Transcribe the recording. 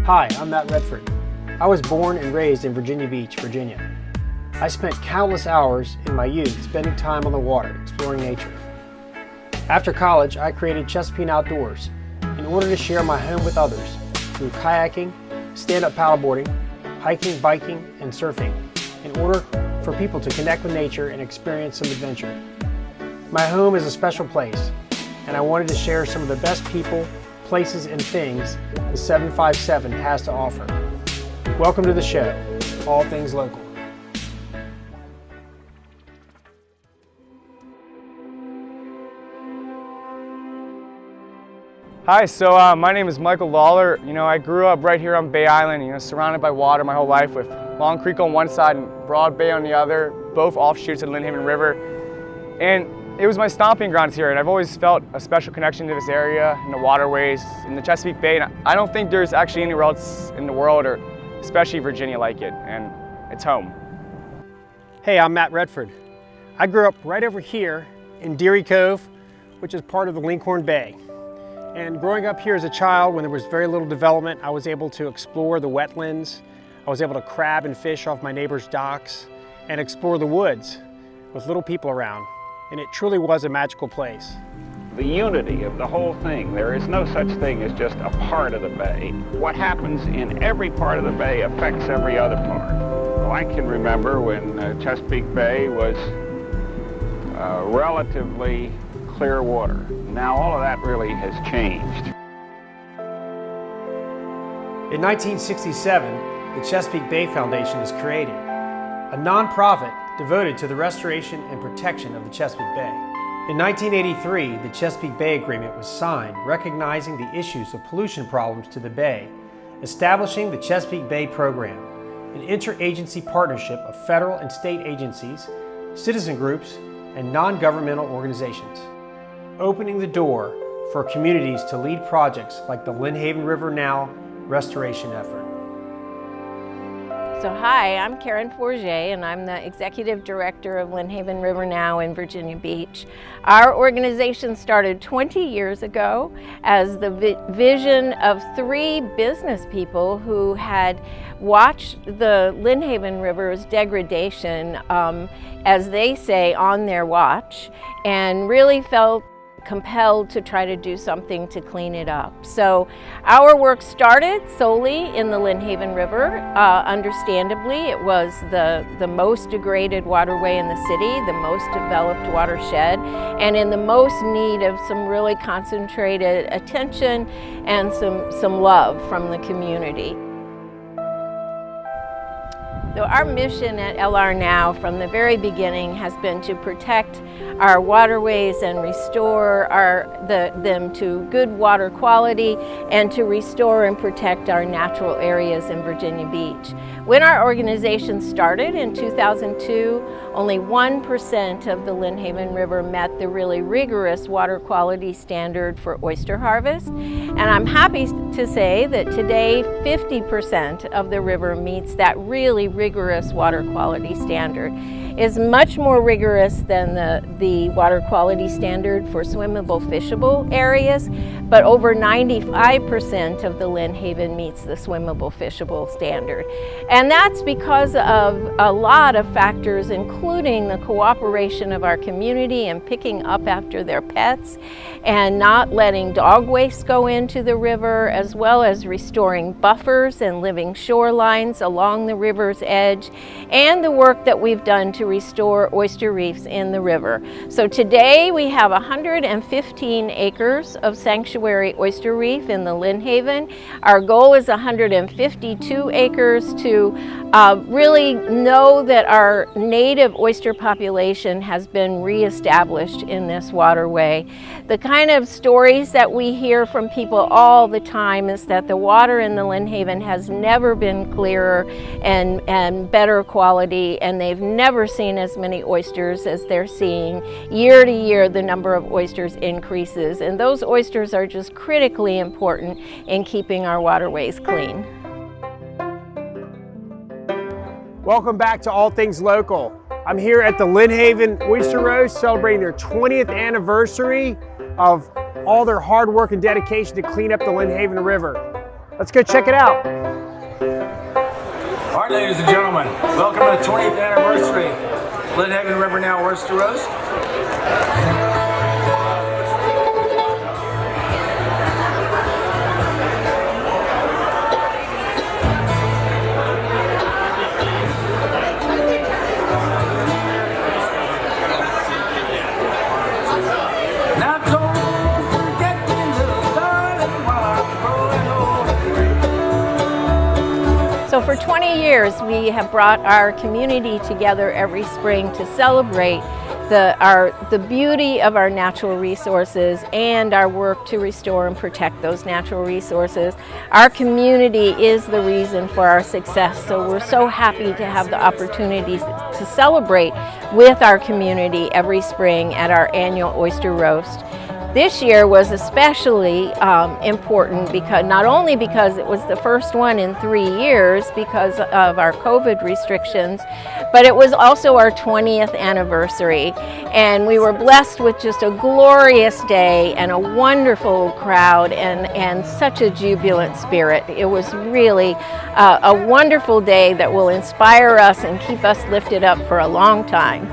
Hi, I'm Matt Redford. I was born and raised in Virginia Beach, Virginia. I spent countless hours in my youth spending time on the water, exploring nature. After college, I created Chesapean Outdoors in order to share my home with others through kayaking, stand-up paddleboarding, hiking, biking, and surfing, in order for people to connect with nature and experience some adventure. My home is a special place, and I wanted to share some of the best people, places, and things the 757 has to offer. Welcome to the show, All Things Local. Hi, so my name is Michael Lawler. I grew up right here on Bay Island, surrounded by water my whole life, with Long Creek on one side and Broad Bay on the other, both offshoots of the Lynnhaven River. And it was my stomping grounds here, and I've always felt a special connection to this area and the waterways in the Chesapeake Bay. And I don't think there's actually anywhere else in the world, or especially Virginia, like it, and it's home. Hey, I'm Matt Redford. I grew up right over here in Deary Cove, which is part of the Lincoln Bay. And growing up here as a child, when there was very little development, I was able to explore the wetlands. I was able to crab and fish off my neighbor's docks and explore the woods with little people around. And it truly was a magical place. The unity of the whole thing. There is no such thing as just a part of the bay. What happens in every part of the bay affects every other part. Well, I can remember when Chesapeake Bay was relatively clear water. Now all of that really has changed. In 1967, the Chesapeake Bay Foundation is created, a nonprofit devoted to the restoration and protection of the Chesapeake Bay. In 1983, the Chesapeake Bay Agreement was signed, recognizing the issues of pollution problems to the bay, establishing the Chesapeake Bay Program, an interagency partnership of federal and state agencies, citizen groups, and non-governmental organizations, opening the door for communities to lead projects like the Lynnhaven River Now restoration effort. So hi, I'm Karen Forget, and I'm the Executive Director of Lynnhaven River Now in Virginia Beach. Our organization started 20 years ago as the vision of 3 business people who had watched the Lynnhaven River's degradation, as they say, on their watch, and really felt compelled to try to do something to clean it up. So our work started solely in the Lynnhaven River. Understandably, it was the most degraded waterway in the city, the most developed watershed, and in the most need of some really concentrated attention and some love from the community. So our mission at LR Now from the very beginning has been to protect our waterways and restore them to good water quality, and to restore and protect our natural areas in Virginia Beach. When our organization started in 2002, only 1% of the Lynnhaven River met the really rigorous water quality standard for oyster harvest. And I'm happy to say that today 50% of the river meets that really rigorous water quality standard. Is much more rigorous than the water quality standard for swimmable, fishable areas, but over 95% of the Lynnhaven meets the swimmable, fishable standard. And that's because of a lot of factors, including the cooperation of our community in picking up after their pets and not letting dog waste go into the river, as well as restoring buffers and living shorelines along the river's edge, and the work that we've done to restore oyster reefs in the river. So today we have 115 acres of sanctuary oyster reef in the Lynnhaven. Our goal is 152 acres to really know that our native oyster population has been reestablished in this waterway. The kind of stories that we hear from people all the time is that the water in the Lynnhaven has never been clearer and better quality, and they've never seen as many oysters as they're seeing. Year to year, the number of oysters increases, and those oysters are just critically important in keeping our waterways clean. Welcome back to All Things Local. I'm here at the Lynnhaven Oyster Roast, celebrating their 20th anniversary of all their hard work and dedication to clean up the Lynnhaven River. Let's go check it out. All right, ladies and gentlemen, welcome to the 20th anniversary Lynnhaven River Now Oyster Roast. Now don't forget me, little darling, while I'm growing old. So for 20 years, we have brought our community together every spring to celebrate the beauty of our natural resources and our work to restore and protect those natural resources. Our community is the reason for our success, so we're so happy to have the opportunity to celebrate with our community every spring at our annual Oyster Roast. This year was especially important because not only because it was the first one in 3 years because of our COVID restrictions, but it was also our 20th anniversary. And we were blessed with just a glorious day and a wonderful crowd and such a jubilant spirit. It was really a wonderful day that will inspire us and keep us lifted up for a long time.